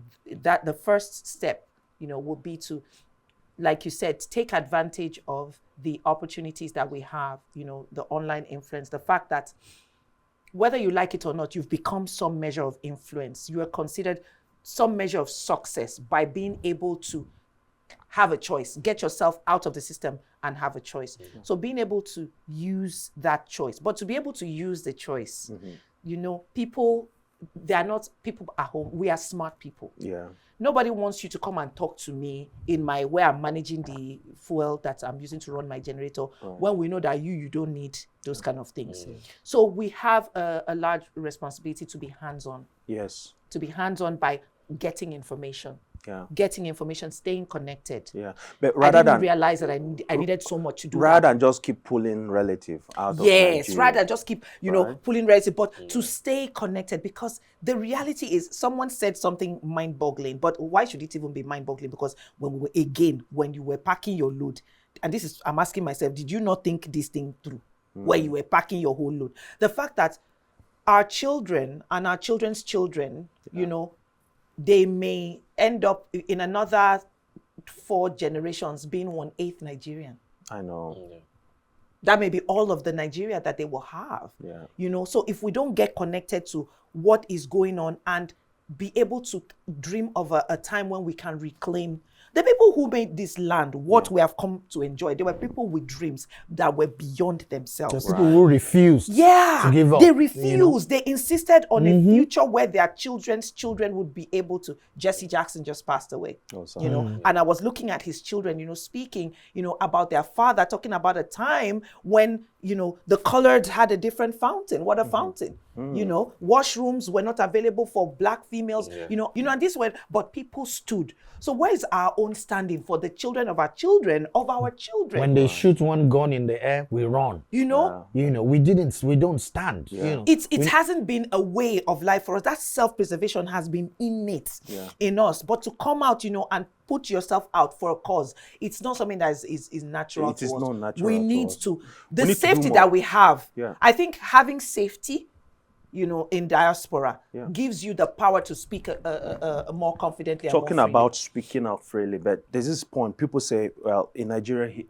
Speaker 2: the first step would be to, like you said, take advantage of the opportunities that we have, the online influence, the fact that whether you like it or not, you've become some measure of influence. You are considered some measure of success by being able to have a choice, get yourself out of the system and have a choice. So being able to use that choice, but to be able to use the choice, people, they are not people at home. We are smart people.
Speaker 1: Yeah.
Speaker 2: Nobody wants you to come and talk to me in where I'm managing the fuel that I'm using to run my generator when we know that you don't need those kind of things. So we have a large responsibility to be hands-on.
Speaker 1: Yes.
Speaker 2: To be hands-on by getting information. getting information, staying connected.
Speaker 1: Yeah, but
Speaker 2: I
Speaker 1: rather
Speaker 2: didn't
Speaker 1: than
Speaker 2: realize that I needed so much to do.
Speaker 1: rather than just keep pulling relative out of Nigeria.
Speaker 2: Rather than just keep, pulling relative, but to stay connected, because the reality is, someone said something mind-boggling, but why should it even be mind-boggling? Because when you were packing your load, and this is, I'm asking myself, did you not think this thing through when you were packing your whole load? The fact that our children and our children's children, they may end up in another 4 generations being 1/8 Nigerian.
Speaker 1: I know.
Speaker 2: That may be all of the Nigeria that they will have.
Speaker 1: Yeah.
Speaker 2: So if we don't get connected to what is going on and be able to dream of a time when we can reclaim the people who made this land, what we have come to enjoy. There were people with dreams that were beyond themselves.
Speaker 4: Just people who refused to give up.
Speaker 2: They refused. They insisted on a future where their children's children would be able to. Jesse Jackson just passed away. And I was looking at his children, speaking, about their father, talking about a time when, the colored had a different fountain. What a fountain. Washrooms were not available for black females, and this way, but people stood. So where is our own standing for the children of our children, of our children?
Speaker 4: When they shoot one gun in the air, we run. We don't stand.
Speaker 2: It hasn't been a way of life for us. That self-preservation has been innate in us. But to come out, and put yourself out for a cause, it's not something that is natural to us.
Speaker 1: It is not natural.
Speaker 2: We need to. The
Speaker 1: We need to do
Speaker 2: safety
Speaker 1: more.
Speaker 2: that we have,
Speaker 1: Yeah.
Speaker 2: I think having safety, in diaspora, gives you the power to speak more confidently.
Speaker 1: Talking
Speaker 2: and more
Speaker 1: about speaking out freely, but there's this point, people say, well, in Nigeria,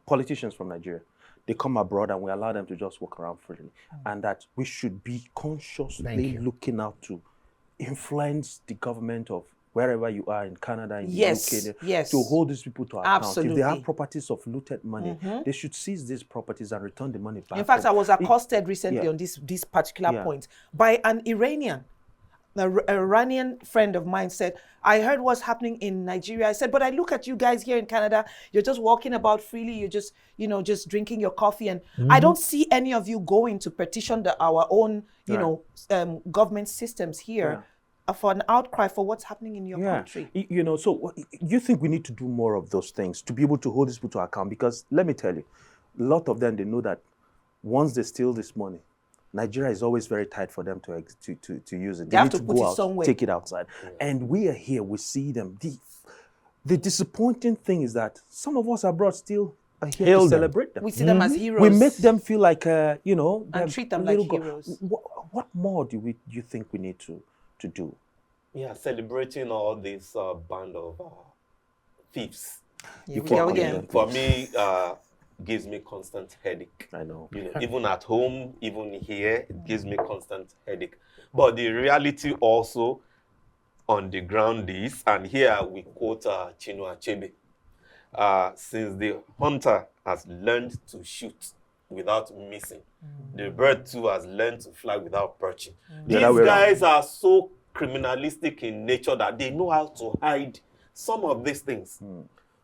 Speaker 1: politicians from Nigeria, they come abroad and we allow them to just walk around freely. And that we should be consciously looking out to influence the government of wherever you are in Canada, in the UK, to hold these people to account.
Speaker 2: Absolutely.
Speaker 1: If they have properties of looted money, they should seize these properties and return the money back.
Speaker 2: In fact, I was accosted recently on this particular point by an Iranian. An Iranian friend of mine said, I heard what's happening in Nigeria. I said, but I look at you guys here in Canada, you're just walking about freely, you're just, just drinking your coffee. And I don't see any of you going to petition our own, government systems here. For an outcry for what's happening in your country.
Speaker 1: So you think we need to do more of those things to be able to hold these people to account? Because let me tell you, a lot of them, they know that once they steal this money, Nigeria is always very tight for them to use it.
Speaker 2: They have to put it somewhere.
Speaker 1: Take it outside. And we are here, we see them. The disappointing thing is that some of us abroad still are here to celebrate them.
Speaker 2: We see them as heroes.
Speaker 1: We make them feel like, and
Speaker 2: treat them like heroes.
Speaker 1: What more do you think we need to do?
Speaker 3: Yeah, celebrating all this band of thieves. For me, gives me constant headache.
Speaker 1: I know.
Speaker 3: Even at home, even here, it gives me constant headache. But the reality also on the ground is, and here we quote Chinua Achebe, since the hunter has learned to shoot without missing, the bird too has learned to fly without perching. These guys are so criminalistic in nature that they know how to hide some of these things.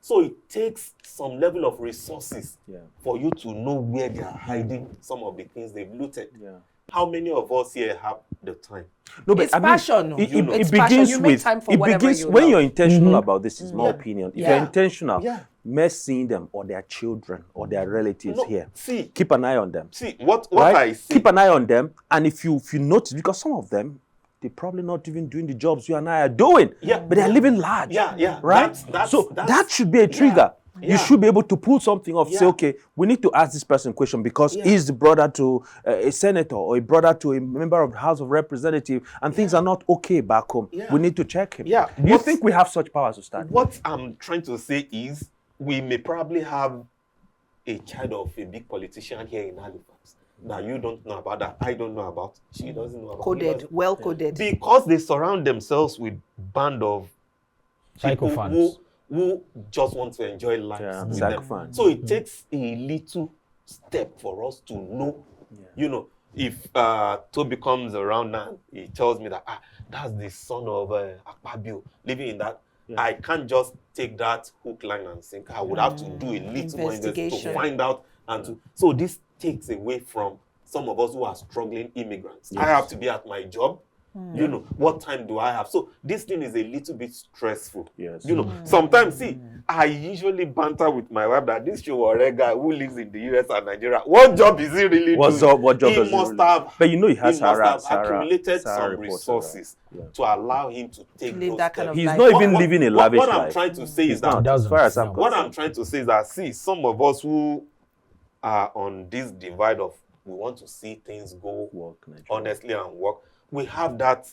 Speaker 3: So it takes some level of resources for you to know where they are hiding some of the things they've looted. How many of us here have the time?
Speaker 1: No, but
Speaker 2: it's passion.
Speaker 1: It begins with when you're intentional about this. Is my opinion. If you're intentional, seeing them or their children or their relatives here, keep an eye on them.
Speaker 3: See what I see.
Speaker 1: Keep an eye on them, and if you notice, because some of them, they're probably not even doing the jobs you and I are doing. But they're living large. Right? That should be a trigger. You should be able to pull something off. Say, okay, we need to ask this person a question because he's the brother to a senator or a brother to a member of the House of Representatives, and things are not okay back home. We need to check him. You think we have such powers to start?
Speaker 3: What I'm trying to say is, we may probably have a child of a big politician here in Halifax that you don't know about, that I don't know about, she doesn't know about.
Speaker 2: Well coded.
Speaker 3: Because they surround themselves with band of
Speaker 4: psychophants
Speaker 3: who just want to enjoy life with them. So it takes a little step for us to know. If Toby comes around now, he tells me that that's the son of Akpabio living in that. I can't just take that hook, line, and sinker. I would have to do a little more investigation to find out. So this takes away from some of us who are struggling immigrants. I have to be at my job. You know, what time do I have? So this thing is a little bit stressful.
Speaker 1: Yes.
Speaker 3: You know, sometimes, see, I usually banter with my wife that this Showore guy who lives in the US and Nigeria, what job is he really
Speaker 1: What's
Speaker 3: doing?
Speaker 1: up? What job
Speaker 3: He
Speaker 1: does
Speaker 3: must
Speaker 1: really...
Speaker 3: have,
Speaker 1: But you know, he has
Speaker 3: accumulated some
Speaker 1: reports,
Speaker 3: resources to allow him to take
Speaker 2: live
Speaker 3: those
Speaker 2: that kind of
Speaker 1: He's
Speaker 2: life.
Speaker 1: not even living a lavish
Speaker 3: what I'm
Speaker 1: life.
Speaker 3: trying to say is
Speaker 1: Not,
Speaker 3: that,
Speaker 1: as far as I'm
Speaker 3: what
Speaker 1: concerned.
Speaker 3: I'm trying to say is that, see, some of us who are on this divide of we want to see things go honestly and work, we have that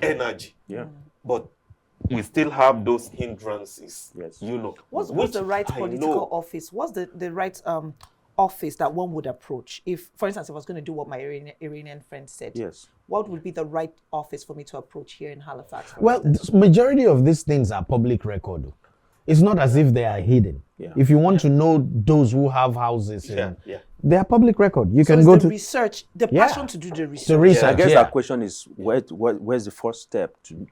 Speaker 3: energy.
Speaker 1: Yeah.
Speaker 3: But we still have those hindrances.
Speaker 1: Yes.
Speaker 3: You know.
Speaker 2: What's the right political office? What's the right office that one would approach? If, for instance, if I was going to do what my Iranian friend said,
Speaker 1: yes,
Speaker 2: what would be the right office for me to approach here in Halifax?
Speaker 4: Well, the majority of these things are public record. It's not as if they are hidden.
Speaker 1: Yeah.
Speaker 4: If you want to know those who have houses, they are public record. You
Speaker 2: so
Speaker 4: can go to
Speaker 2: research, the passion to do the research.
Speaker 4: The research.
Speaker 1: I guess that question is where's the first step to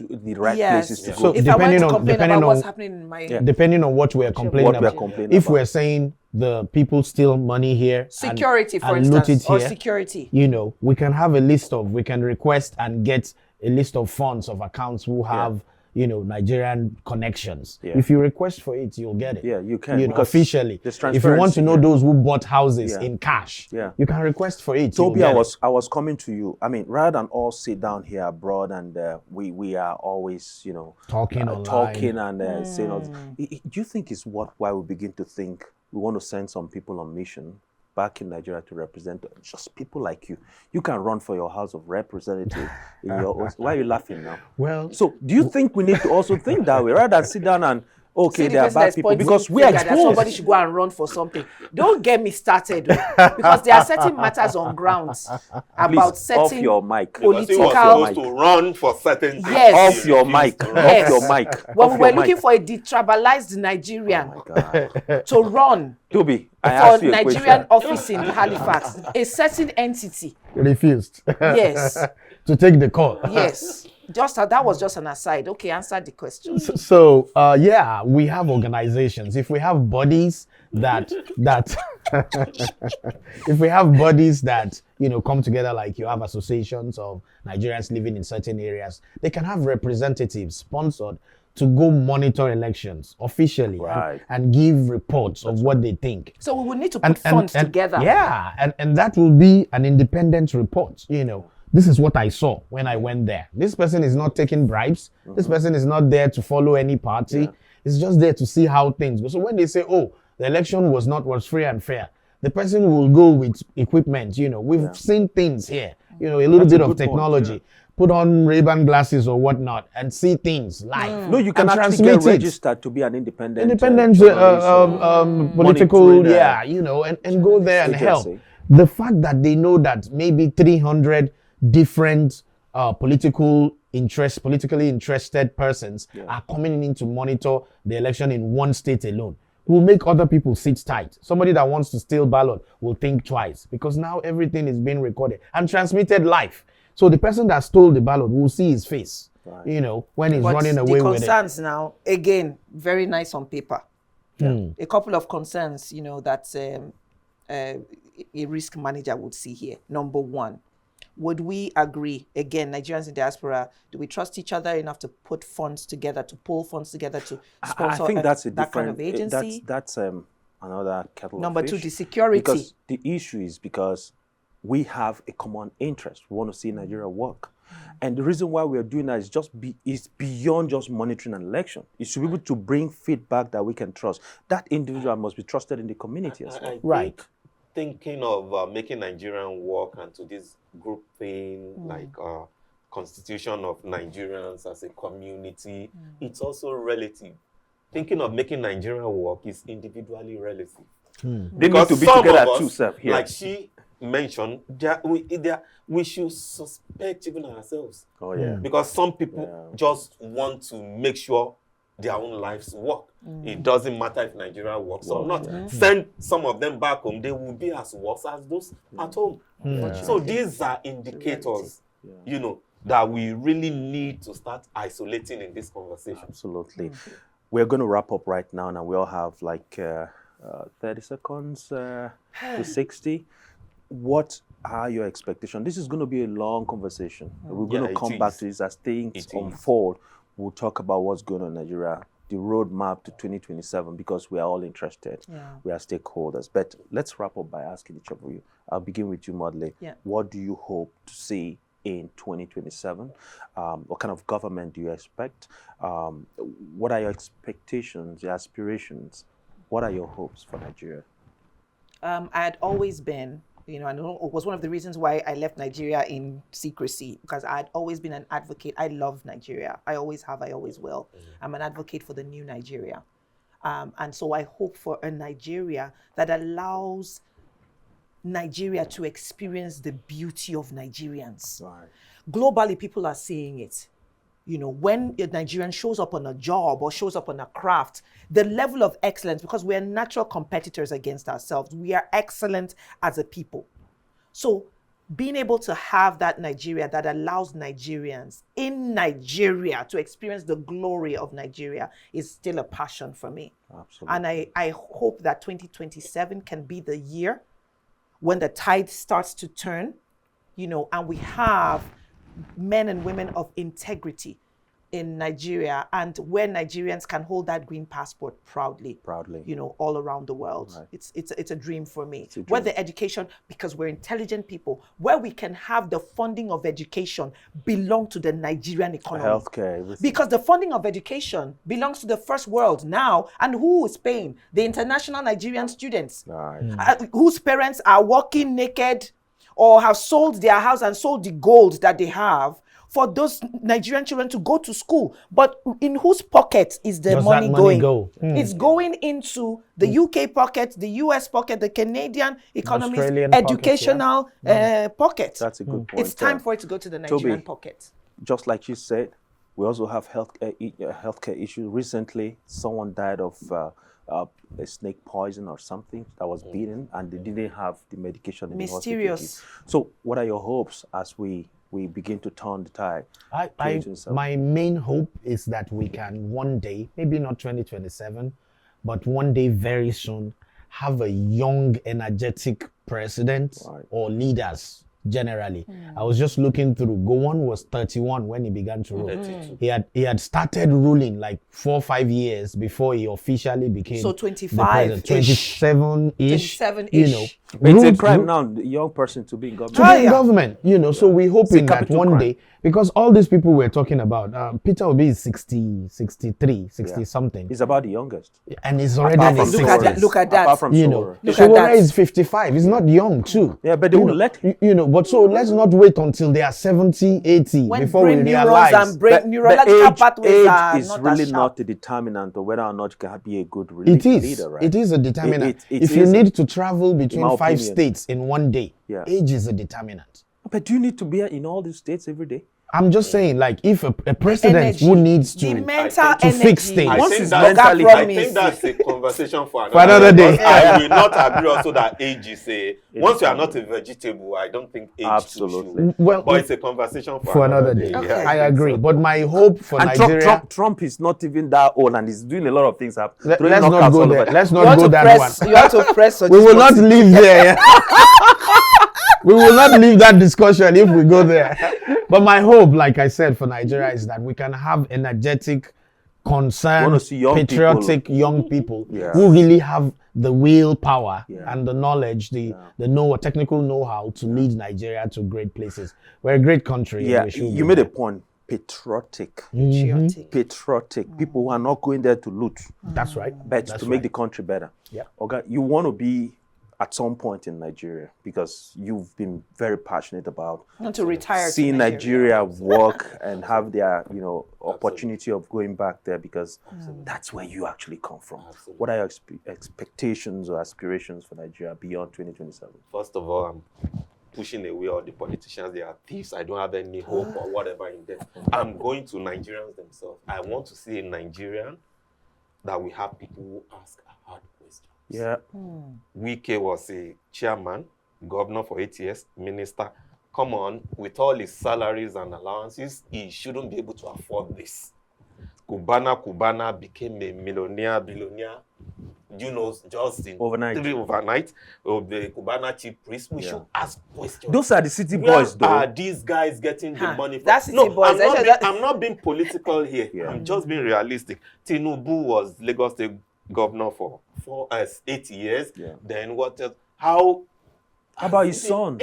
Speaker 1: the right places to go.
Speaker 2: So if I want to complain about what's happening in my
Speaker 4: depending on what we are complaining about. If we're saying the people steal money here,
Speaker 2: security, for
Speaker 4: and
Speaker 2: instance,
Speaker 4: loot it
Speaker 2: or
Speaker 4: here,
Speaker 2: security,
Speaker 4: you know, we can have we can request and get a list of funds of accounts who have you know, Nigerian connections.
Speaker 1: Yeah.
Speaker 4: If you request for it, you'll get it.
Speaker 1: Yeah, you can.
Speaker 4: You know, officially. If you want to know those who bought houses in cash, you can request for it.
Speaker 1: Toby, I was coming to you. I mean, rather than all sit down here abroad and we are always, you know,
Speaker 4: talking
Speaker 1: and saying all this. Do you think it's why we begin to think we want to send some people on mission back in Nigeria to represent just people like you? You can run for your House of Representative in your own. Why are you laughing now?
Speaker 4: Well,
Speaker 1: so do you think we need to also think that way rather than sit down and there are bad people because we are exposed.
Speaker 2: Somebody should go and run for something. Don't get me started because there are certain matters on grounds about certain
Speaker 1: off your mic.
Speaker 2: Political.
Speaker 3: He was supposed to run for certain things.
Speaker 2: Yes.
Speaker 1: Off your mic.
Speaker 2: Yes.
Speaker 1: Off your mic.
Speaker 2: When we were looking for a detribalized Nigerian to run
Speaker 1: Toby,
Speaker 2: for Nigerian office in Halifax, a certain entity
Speaker 4: refused.
Speaker 2: Yes.
Speaker 4: To take the call.
Speaker 2: Yes. That was just an aside. Okay, answer the question.
Speaker 4: So we have organizations. If we have bodies that if we have bodies that, you know, come together, like you have associations of Nigerians living in certain areas, they can have representatives sponsored to go monitor elections officially and give reports of what they think.
Speaker 2: So we would need to put funds together.
Speaker 4: Yeah, and that will be an independent report, you know. This is what I saw when I went there. This person is not taking bribes. This person is not there to follow any party. It's just there to see how things go. So when they say, oh, the election was free and fair, the person will go with equipment. You know, we've seen things here, you know, a little bit of technology. Put on Ray-Ban glasses or whatnot and see things live.
Speaker 1: No, you can actually get registered to be an independent
Speaker 4: political, you know, and go there and help. The fact that they know that maybe 300 different politically interested persons are coming in to monitor the election in one state alone will make other people sit tight. Somebody that wants to steal ballot will think twice because now everything is being recorded and transmitted live. So the person that stole the ballot will see his face, you know, when he's running away with it.
Speaker 2: The concerns now, again, very nice on paper. A couple of concerns, you know, that a risk manager would see here. Number one, would we agree, again, Nigerians in diaspora, do we trust each other enough to put funds together, to pull funds together to sponsor
Speaker 1: I think that's a
Speaker 2: that kind of agency?
Speaker 1: That's another kettle
Speaker 2: Number
Speaker 1: of fish.
Speaker 2: two, the security.
Speaker 1: Because the issue is because we have a common interest. We want to see Nigeria work. And the reason why we are doing that is beyond just monitoring an election. It's to be able to bring feedback that we can trust. That individual must be trusted in the community as well.
Speaker 3: Right. Thinking of making Nigerian work and to this group thing, like constitution of Nigerians as a community, it's also relative. Thinking of making Nigerian work is individually relative. Because
Speaker 1: to be
Speaker 3: some
Speaker 1: together
Speaker 3: of us,
Speaker 1: too,
Speaker 3: like she mentioned, we should suspect even ourselves.
Speaker 1: Oh yeah.
Speaker 3: Because some people just want to make sure their own lives work. It doesn't matter if Nigeria works or not. Send some of them back home, they will be as worse as those at home. So these are indicators, you know, that we really need to start isolating in this conversation.
Speaker 1: Absolutely. We're going to wrap up right now, and we all have like 30 seconds to 60. What are your expectations? This is going to be a long conversation. We're going to come back to this as things unfold. We'll talk about what's going on in Nigeria, the roadmap to 2027, because we are all interested. We are stakeholders. But let's wrap up by asking each of you. I'll begin with you, Modley. What do you hope to see in 2027? What kind of government do you expect? What are your expectations, your aspirations? What are your hopes for Nigeria?
Speaker 2: I had always been, you know, and it was one of the reasons why I left Nigeria in secrecy, because I had always been an advocate. I love Nigeria. I always have, I always will. I'm an advocate for the new Nigeria. And so I hope for a Nigeria that allows Nigeria to experience the beauty of Nigerians. Globally, people are seeing it. You know, when a Nigerian shows up on a job or shows up on a craft, the level of excellence, because we're natural competitors against ourselves, we are excellent as a people. So being able to have that Nigeria that allows Nigerians in Nigeria to experience the glory of Nigeria is still a passion for me.
Speaker 1: Absolutely.
Speaker 2: And I hope that 2027 can be the year when the tide starts to turn, you know, and we have men and women of integrity in Nigeria, and where Nigerians can hold that green passport proudly, you know, all around the world. It's a dream for me. Where the education, because we're intelligent people, where we can have the funding of education belong to the Nigerian economy.
Speaker 1: Healthcare, everything.
Speaker 2: Because the funding of education belongs to the first world now, and who is paying? The international Nigerian students, whose parents are walking naked or have sold their house and sold the gold that they have for those Nigerian children to go to school. But in whose pocket is the money going? It's going into the UK pocket, the US pocket, the Canadian economy's educational pocket.
Speaker 1: That's a good point.
Speaker 2: It's time for it to go to the Nigerian pocket.
Speaker 1: Just like you said, we also have healthcare issues. Recently, someone died of a snake poison or something that was beaten, and they didn't have the medication in
Speaker 2: Mysterious.
Speaker 1: the hospital. So what are your hopes as we begin to turn the tide?
Speaker 4: My main hope is that we can one day, maybe not 2027, but one day very soon, have a young, energetic president or leaders generally. I was just looking through. Gowon was 31 when he began to rule. He had started ruling like 4 or 5 years before he officially became
Speaker 2: 25,
Speaker 4: 27-ish.
Speaker 2: 27-ish.
Speaker 4: You know,
Speaker 1: it's a crime now, the young person to be in government.
Speaker 4: To be in government, you know. So we're hoping that one day, because all these people we're talking about, Peter Obi is 60, 63, 60 something.
Speaker 1: He's about the youngest.
Speaker 4: And he's already in his 60s.
Speaker 2: Look at that.
Speaker 1: Apart from
Speaker 4: you know, Sowore is 55. He's not young too.
Speaker 1: Yeah, but they won't let him.
Speaker 4: You know, but so let's not wait until they are 70, 80 before we realize.
Speaker 2: Neurological pathways are
Speaker 1: is really not the determinant of whether or not you can be a good leader, right?
Speaker 4: It is a determinant. If you need to travel between 5 states in one day, age is a determinant.
Speaker 1: But do you need to be in all these states every day?
Speaker 4: I'm just saying, like, if a president who needs to fix things,
Speaker 3: I think that's a conversation for
Speaker 4: another day.
Speaker 3: I will not agree also that age is once you are not a vegetable, I don't think age
Speaker 1: absolutely.
Speaker 3: Well, but it's a conversation for another day.
Speaker 4: Okay. Yeah, I agree. But my hope for Nigeria,
Speaker 1: Trump is not even that old, and he's doing a lot of things.
Speaker 4: Let's not go there. Let's not go that one.
Speaker 2: You have to press.
Speaker 4: We will not leave there. We will not leave that discussion if we go there. But my hope, like I said, for Nigeria is that we can have energetic, concerned, patriotic young people who really have the willpower and the knowledge, the technical know-how to lead Nigeria to great places. We're a great country.
Speaker 1: Yeah, you made a point. Patriotic. Patriotic. People who are not going there to loot.
Speaker 4: That's right.
Speaker 1: But to make the country better.
Speaker 4: Yeah.
Speaker 1: Okay, you want to be at some point in Nigeria because you've been very passionate about seeing Nigeria work and have their opportunity of going back there, because that's where you actually come from. What are your expectations or aspirations for Nigeria beyond 2027?
Speaker 3: First of all, I'm pushing away all the politicians. They are thieves. I don't have any hope or whatever in them. I'm going to Nigerians themselves. I want to see a Nigerian that we have people who ask hard questions.
Speaker 1: Yeah.
Speaker 3: Wike was a chairman, governor for 8 years, minister. Come on, with all his salaries and allowances, he shouldn't be able to afford this. Cubana became a millionaire, billionaire just in
Speaker 1: overnight.
Speaker 3: The Cubana chief priest. We should ask questions.
Speaker 1: Those are the city boys, though.
Speaker 3: Are these guys getting the money from?
Speaker 2: That's city boys.
Speaker 3: I'm not being political here. I'm just being realistic. Tinubu was Lagos State governor for 8 years. Then what else? How
Speaker 1: about his son?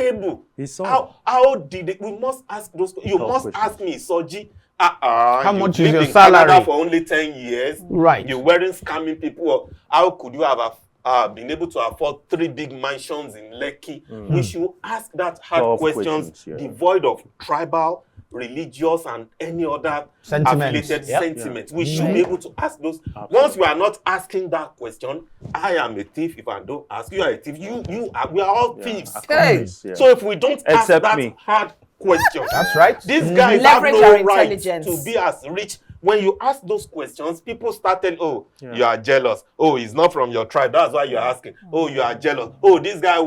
Speaker 1: His son.
Speaker 3: How did it? We must ask those. You must ask me, Soji.
Speaker 4: How much is your
Speaker 3: in
Speaker 4: salary?
Speaker 3: Canada for only 10 years.
Speaker 4: Right.
Speaker 3: You weren't scamming people. How could you have been able to afford 3 big mansions in Lekki? We should ask that hard questions, devoid of tribal, religious, and any other affiliated sentiments. We should be able to ask those. Once we are not asking that question, I am a thief. If I don't ask, you are a thief. We are all thieves.
Speaker 2: Okay.
Speaker 3: So if we don't ask that hard question,
Speaker 4: that's right.
Speaker 3: These guys
Speaker 2: Leverage
Speaker 3: have
Speaker 2: our
Speaker 3: no right
Speaker 2: intelligence
Speaker 3: to be as rich. When you ask those questions, people start telling, you are jealous. Oh, he's not from your tribe. That's why you're asking. Oh, you are jealous. Oh, this guy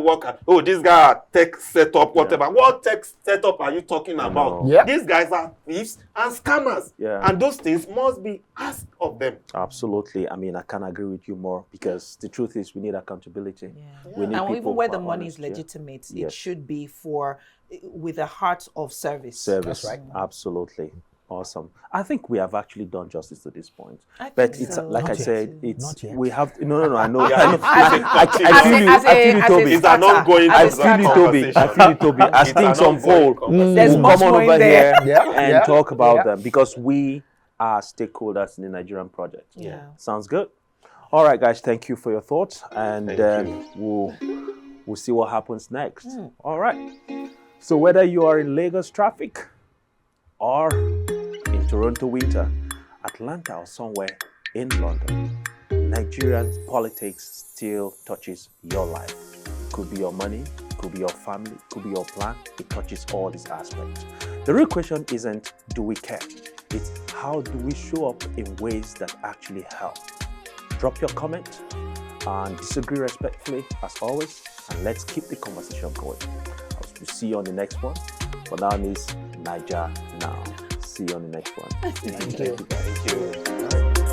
Speaker 3: this guy tech setup, whatever. What tech setup are you talking about? These guys are thieves and scammers. And those things must be asked of them.
Speaker 1: Absolutely. I mean, I can't agree with you more, because the truth is we need accountability. We need
Speaker 2: and even where the money
Speaker 1: honest,
Speaker 2: is legitimate, it should be with a heart of service.
Speaker 1: That's right. Absolutely. Awesome. I think we have actually done justice to this point. But it's like I said, we have no. I know. I feel you, Toby.
Speaker 3: It's an ongoing
Speaker 1: I feel you, Toby. As things unfold,
Speaker 2: there's
Speaker 1: we'll come on over here and talk about them, because we are stakeholders in the Nigerian project. Sounds good. All right, guys. Thank you for your thoughts, and we'll see what happens next. All right. So whether you are in Lagos traffic, or in Toronto winter, Atlanta, or somewhere in London, Nigerian politics still touches your life. Could be your money, could be your family, could be your plan. It touches all these aspects. The real question isn't, do we care? It's, how do we show up in ways that actually help? Drop your comment and disagree respectfully, as always, and let's keep the conversation going. We'll see you on the next one. For now, is Naija now. See you on the next one.
Speaker 4: Thank you.
Speaker 3: Thank you.